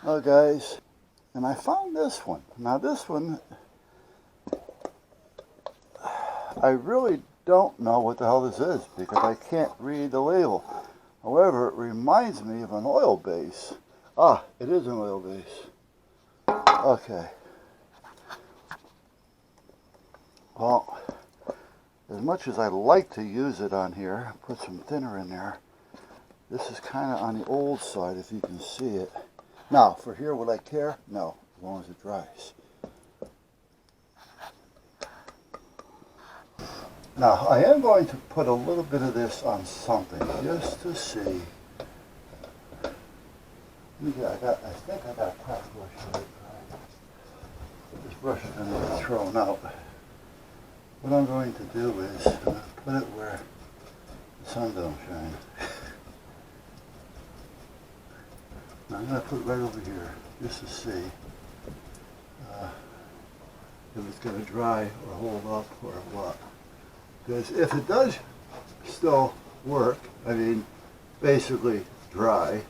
Oh guys, and I found this one. Now this one, I really don't know what the hell this is because I can't read the label. However, it reminds me of an oil base. Ah, it is an oil base. Okay. Well, as much as I like to use it on here, put some thinner in there, this is kind of on the old side if you can see it. Now, for here, would I care? No, as long as it dries. Now, I am going to put a little bit of this on something just to see. I think I got a crack brush here. This brush is going to be thrown out. What I'm going to do is I'm going to put it where the sun don't shine. Now I'm going to put it right over here just to see if it's going to dry or hold up or what. Because if it does still work, I mean basically dry,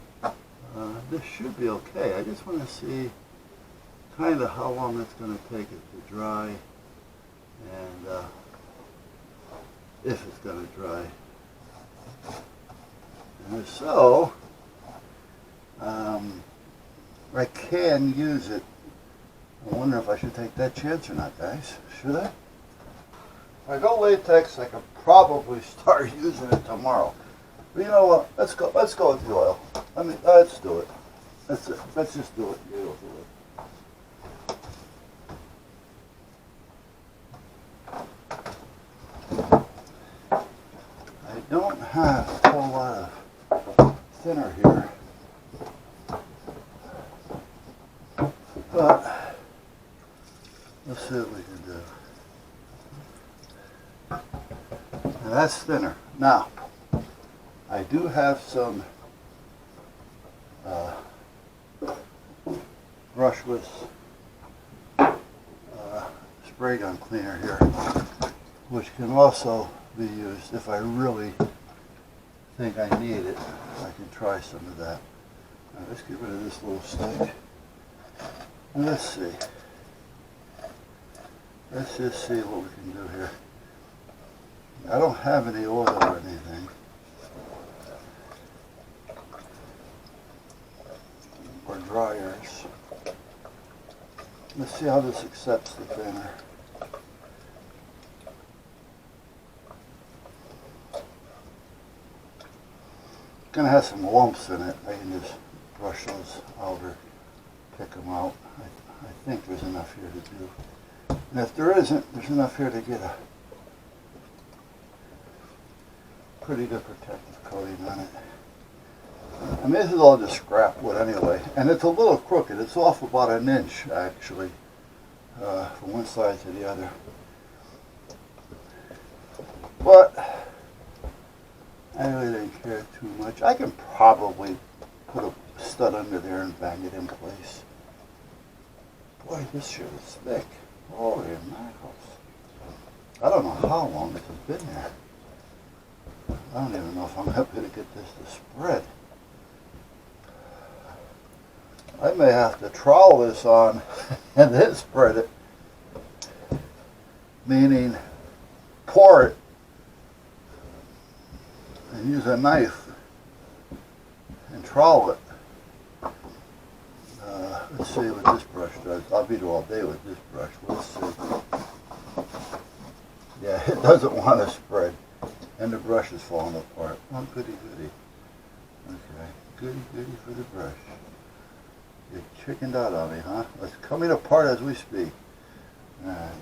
this should be okay. I just want to see kind of how long it's going to take it to dry and if it's going to dry. And if so, I can use it. I wonder if I should take that chance or not, guys. Should I? If I go latex, I could probably start using it tomorrow. But you know what? Let's go with the oil. Let's do it. Let's just do it. Yeah, we'll do it. I don't have a whole lot of thinner here, but let's see what we can do. And that's thinner. Now, I do have some brushless spray gun cleaner here, which can also be used if I really think I need it. I can try some of that. Now, let's get rid of this little stick. And let's see. Let's just see what we can do here. I don't have any oil or anything. Or dryers. Let's see how this accepts the thinner. It's going to have some lumps in it. I can just brush those out or pick them out. I think there's enough here to do. And if there isn't, there's enough here to get a pretty good protective coating on it. I mean, this is all just scrap wood anyway, and it's a little crooked. It's off about an inch, actually, from one side to the other. But I really didn't care too much. I can probably put a stud under there and bang it in place. Boy, this shit is thick. Holy mackerels. I don't know how long this has been there. I don't even know if I'm happy to get this to spread. I may have to trowel this on and then spread it. Meaning pour it and use a knife and trowel it. Let's see what this brush does. I'll be there all day with this brush. Let's see. Yeah, it doesn't want to spread. And the brush is falling apart. Oh, goody goody. Okay, goody goody for the brush. You chickened out on me, huh? It's coming apart as we speak. Alright.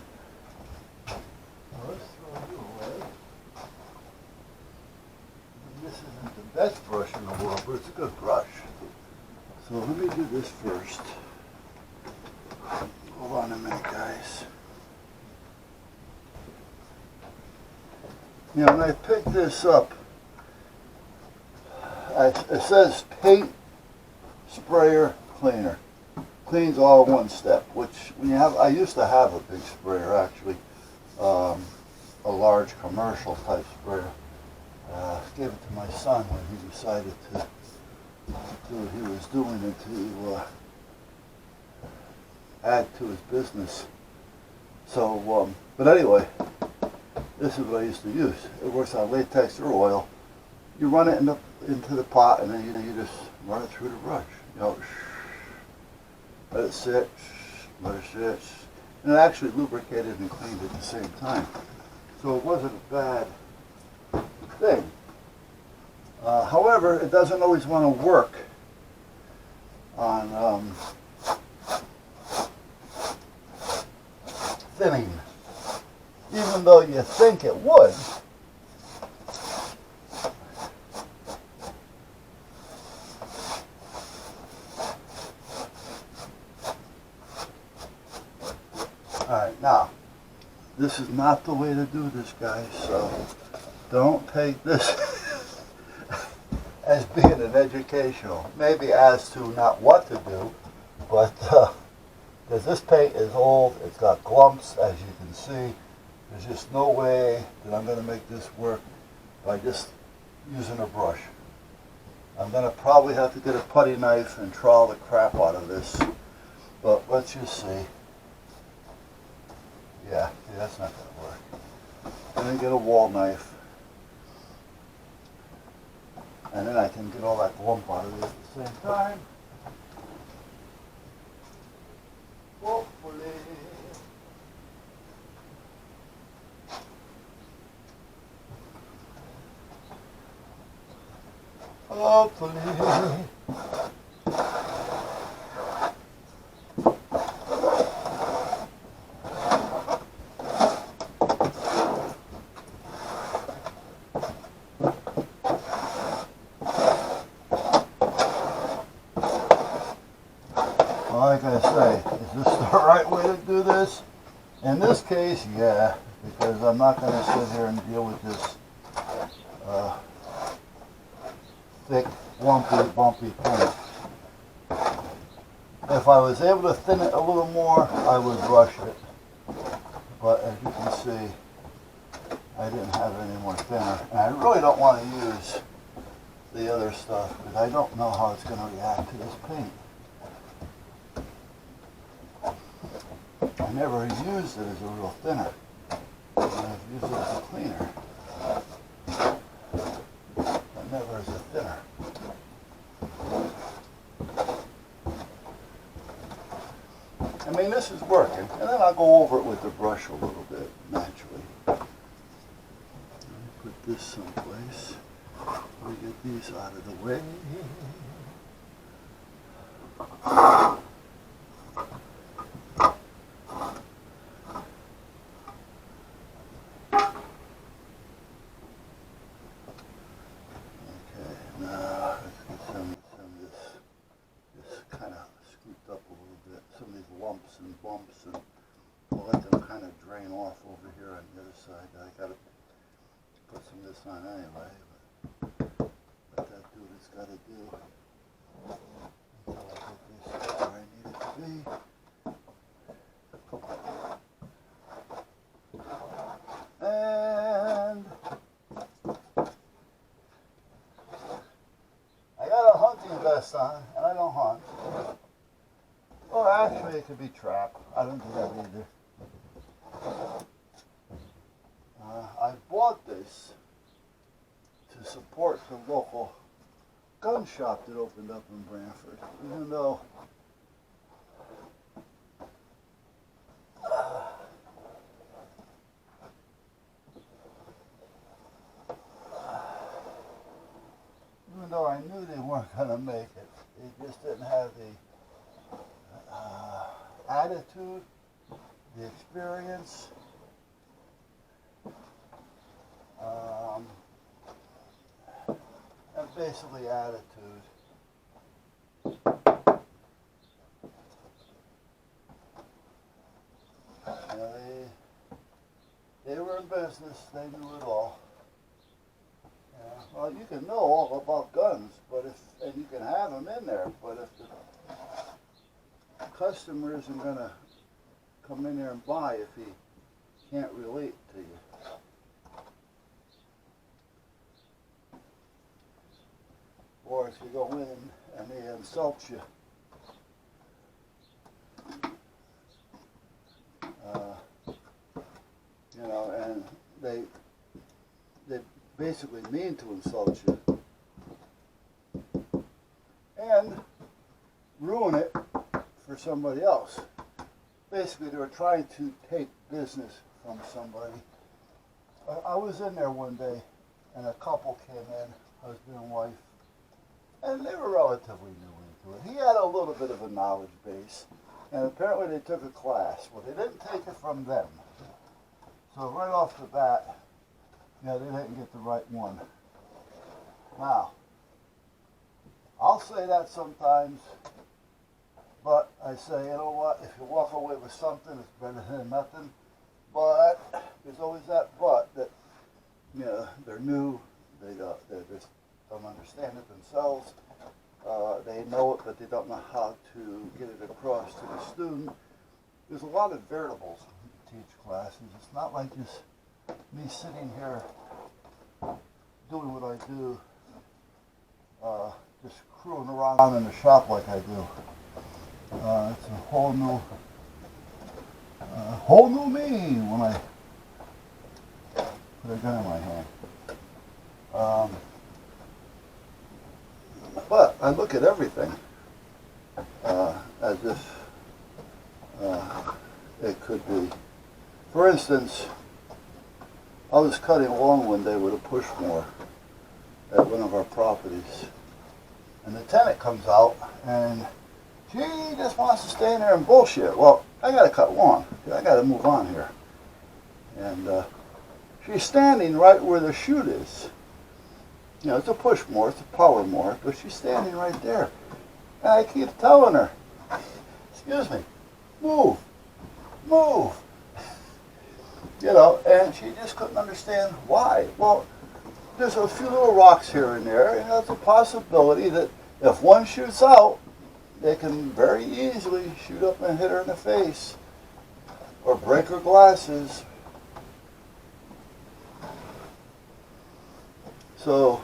Well, let's throw you away. This isn't the best brush in the world, but it's a good brush. So let me do this first. Hold on a minute, guys. You know, when I picked this up, it says paint sprayer cleaner. Cleans all in one step, which when you have, I used to have a big sprayer actually, a large commercial type sprayer. Gave it to my son when he decided to do what he was doing and to add to his business. So, but anyway, this is what I used to use. It works on latex or oil. You run it into the pot, and then you just run it through the brush. You know, let it sit, let it sit, and it actually lubricated and cleaned at the same time. So it wasn't a bad thing. However, it doesn't always want to work on thinning, even though you think it would. Alright, now, this is not the way to do this, guys, so don't take this as being an educational. Maybe as to not what to do, but because this paint is old, it's got clumps, as you can see. There's just no way that I'm going to make this work by just using a brush. I'm going to probably have to get a putty knife and trowel the crap out of this, but let's just see. Yeah, see, that's not going to work. And then get a wall knife. And then I can get all that glump out of it at the same time. Hopefully. Hopefully. Like I say, is this the right way to do this? In this case, yeah, because I'm not going to sit here and deal with this thick, lumpy, bumpy paint. If I was able to thin it a little more, I would brush it. But as you can see, I didn't have any more thinner. And I really don't want to use the other stuff because I don't know how it's going to react to this paint. I never used it as a real thinner. I've used it as a cleaner, but never as a thinner. I mean, this is working, and then I'll go over it with the brush a little bit, naturally. Let me put this someplace. Let me get these out of the way. And bumps, and I'll let them kind of drain off over here on the other side. I gotta put some of this on anyway, but let that do what it's gotta do until I get this where I need it to be. And I got a hunting vest on, and I don't hunt. Well, actually, it could be trap. I don't do that either. I bought this to support the local gun shop that opened up in Branford, even though I knew they weren't going to make it. They just didn't have the attitude, the experience, and basically attitude. You know, they were in business, they knew it all. Yeah. Well, you can know all about guns, but and you can have them in there, but if the customer isn't going to come in there and buy if he can't relate to you. Or if you go in and they insult you. you know, and they basically mean to insult you and ruin it for somebody else. Basically, they were trying to take business from somebody. I was in there one day, and a couple came in, husband and wife, and they were relatively new into it. He had a little bit of a knowledge base, and apparently they took a class. Well, they didn't take it from them. So right off the bat, yeah, they didn't get the right one. Now, I'll say that sometimes, but I say, you know what, if you walk away with something, it's better than nothing. But there's always that but, that, you know, they're new, they just don't understand it themselves. They know it, but they don't know how to get it across to the student. There's a lot of variables when you teach classes. It's not like just me sitting here doing what I do, just screwing around in the shop like I do. It's a whole new me when I put a gun in my hand. But I look at everything as if it could be. For instance, I was cutting along one day with a push mower at one of our properties, and the tenant comes out and she just wants to stay in there and bullshit. Well, I got to cut lawn. I got to move on here. And she's standing right where the chute is. You know, it's a push mower, it's a power mower, but she's standing right there. And I keep telling her, excuse me, move, move. You know, and she just couldn't understand why. Well, there's a few little rocks here and there, and there's a possibility that if one shoots out, they can very easily shoot up and hit her in the face or break her glasses. So,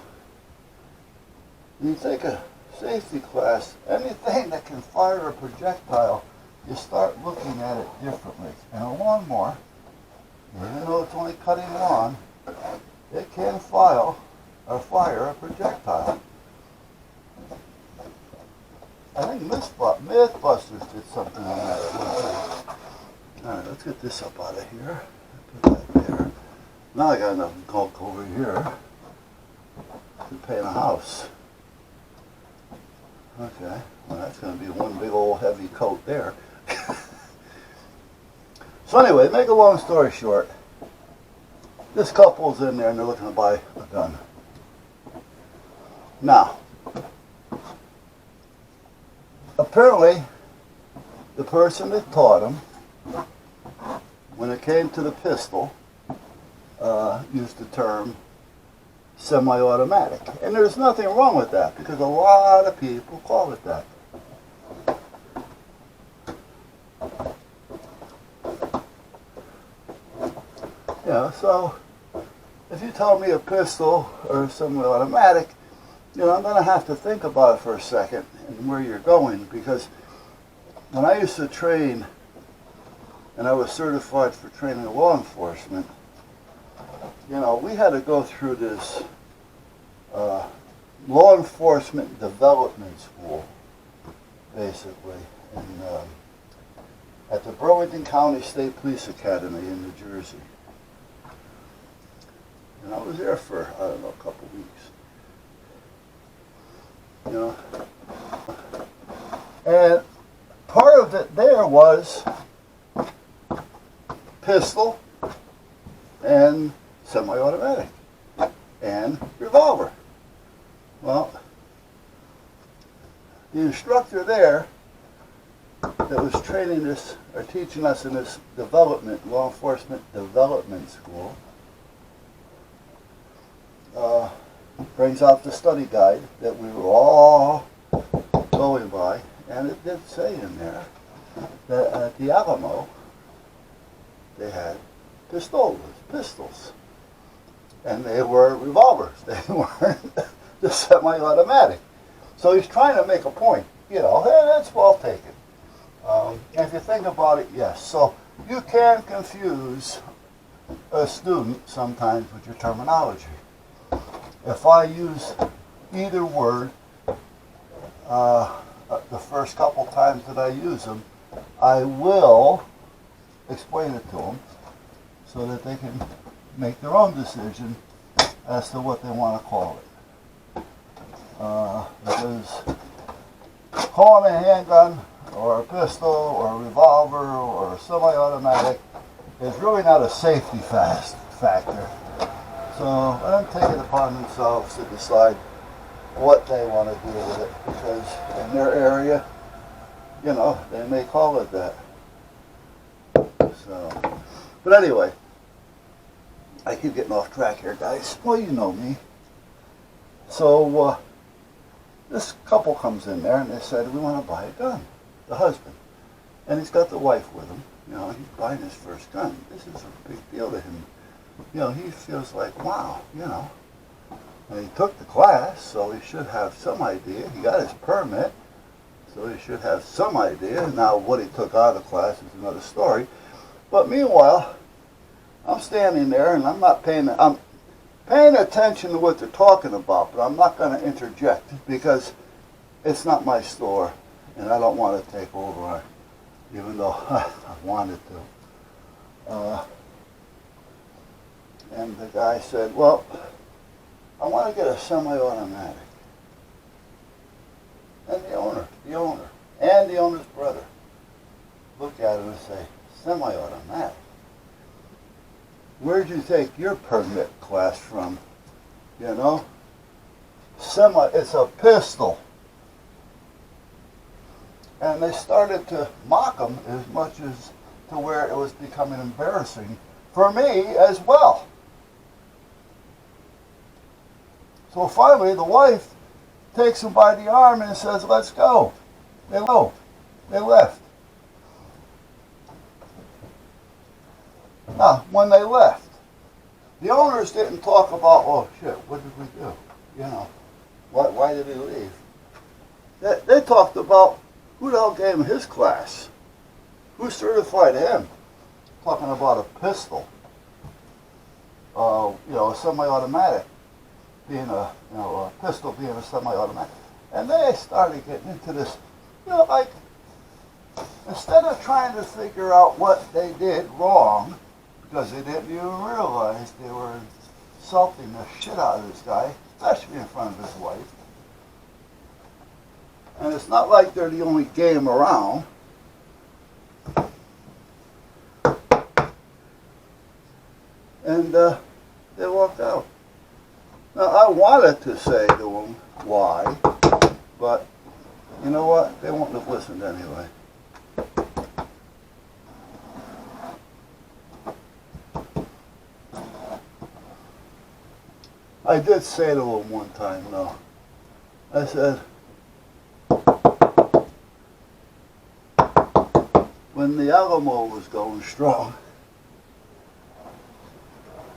when you take a safety class, anything that can fire a projectile, you start looking at it differently. And a lawnmower, even though it's only cutting lawn, it can fire a projectile. I think Mythbusters did something on that at one time. Alright, let's get this up out of here. Put that there. Now I got enough gunk over here to paint a house. Okay, well that's going to be one big old heavy coat there. So anyway, make a long story short, this couple's in there and they're looking to buy a gun. Now, apparently, the person that taught him, when it came to the pistol, used the term semi-automatic. And there's nothing wrong with that, because a lot of people call it that. Yeah, so if you tell me a pistol or semi-automatic, you know, I'm going to have to think about it for a second and where you're going, because when I used to train and I was certified for training law enforcement, you know, we had to go through this law enforcement development school, basically, at the Burlington County State Police Academy in New Jersey. And I was there for, I don't know, a couple of weeks. You know, and part of it there was pistol and semi-automatic and revolver. Well, the instructor there that was training us or teaching us in this law enforcement development school, brings out the study guide that we were all going by, and it did say in there that at the Alamo they had pistols, and they were revolvers. They weren't the semi-automatic. So he's trying to make a point, you know, hey, that's well taken. And if you think about it, yes. So you can confuse a student sometimes with your terminology. If I use either word the first couple times that I use them, I will explain it to them so that they can make their own decision as to what they want to call it. Because calling a handgun or a pistol or a revolver or a semi-automatic is really not a safety factor. So let them take it upon themselves to decide what they want to do with it, because in their area, you know, they may call it that. So, but anyway, I keep getting off track here, guys. Well, you know me. So this couple comes in there and they said, we want to buy a gun, the husband. And he's got the wife with him. You know, he's buying his first gun. This is a big deal to him. You know, he feels like, wow, you know. And he took the class, so he should have some idea. He got his permit, so he should have some idea. Now, what he took out of the class is another story. But meanwhile, I'm standing there and I'm paying attention to what they're talking about, but I'm not going to interject because it's not my store and I don't want to take over, even though I wanted to. And the guy said, well, I want to get a semi-automatic. And the owner, and the owner's brother look at him and say, semi-automatic? Where'd you take your permit class from? You know? It's a pistol. And they started to mock him as much as to where it was becoming embarrassing for me as well. So finally, the wife takes him by the arm and says, let's go. They go. They left. Now, when they left, the owners didn't talk about, oh, shit, what did we do? You know, why did he leave? They talked about who the hell gave him his class? Who certified him? Talking about a pistol. You know, a semi-automatic. Being a pistol being a semi-automatic. And they started getting into this, you know, like, instead of trying to figure out what they did wrong, because they didn't even realize they were insulting the shit out of this guy, especially in front of his wife. And it's not like they're the only game around. And they walked out. Now, I wanted to say to them why, but you know what? They wouldn't have listened anyway. I did say to them one time, though. I said, when the Alamo was going strong,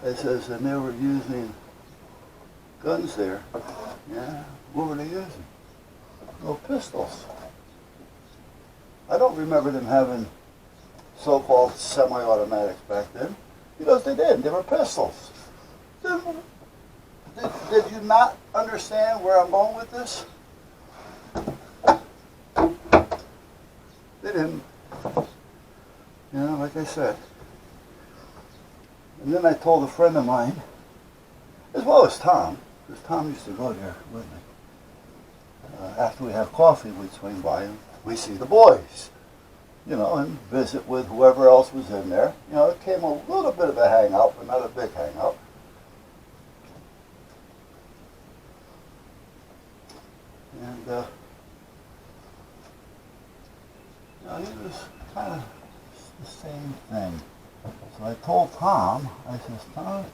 I says, and they were using guns there. Yeah, what were they using? No pistols. I don't remember them having so-called semi-automatics back then. Because they did. They were pistols. Did you not understand where I'm going with this? They didn't. You know, like I said. And then I told a friend of mine, as well as Tom, because Tom used to go there with me. After we have coffee, we'd swing by and we see the boys, you know, and visit with whoever else was in there. You know, it came a little bit of a hangout, but not a big hangout. And, you know, he was kind of the same thing. So I told Tom, I says, Tom,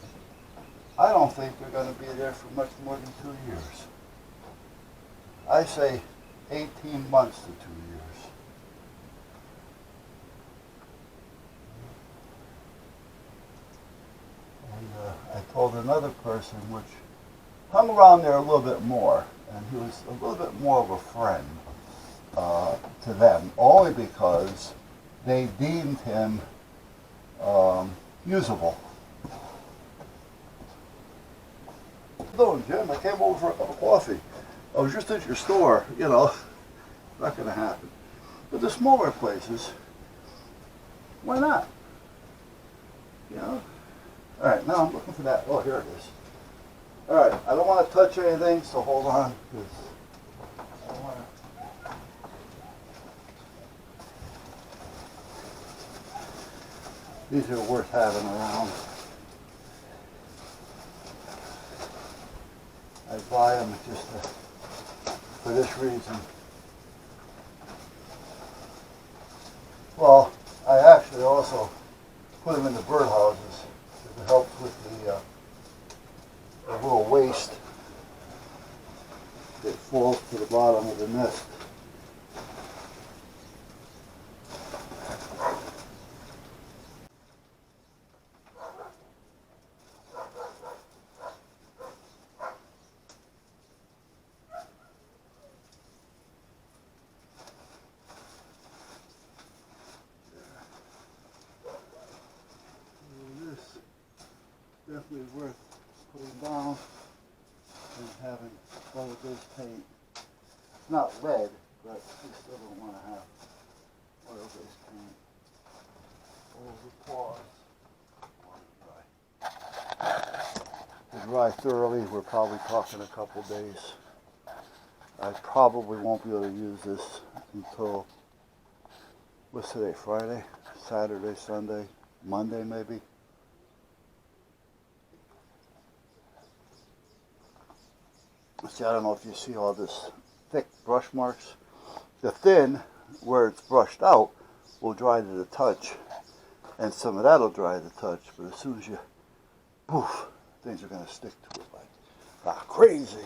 I don't think they're going to be there for much more than 2 years. I say 18 months to 2 years. And I told another person, which hung around there a little bit more, and he was a little bit more of a friend to them, only because they deemed him usable. coffee. I was just at your store, you know. Not going to happen. But the smaller places, why not? You know? Alright, now I'm looking for that. Oh, here it is. Alright, I don't want to touch anything, so hold on. I don't want to. These are worth having around. I buy them just for this reason. Well, I actually also put them in the birdhouses because it helps with the little waste that falls to the bottom of the nest. Definitely worth putting down and having oil-based paint. It's not lead, but you still don't want to have oil-based paint over the paws. To dry thoroughly, we're probably talking a couple days. I probably won't be able to use this until, what's today, Friday, Saturday, Sunday, Monday maybe. See, I don't know if you see all this thick brush marks. The thin, where it's brushed out, will dry to the touch, and some of that will dry to the touch, but as soon as you, poof, things are going to stick to it like crazy.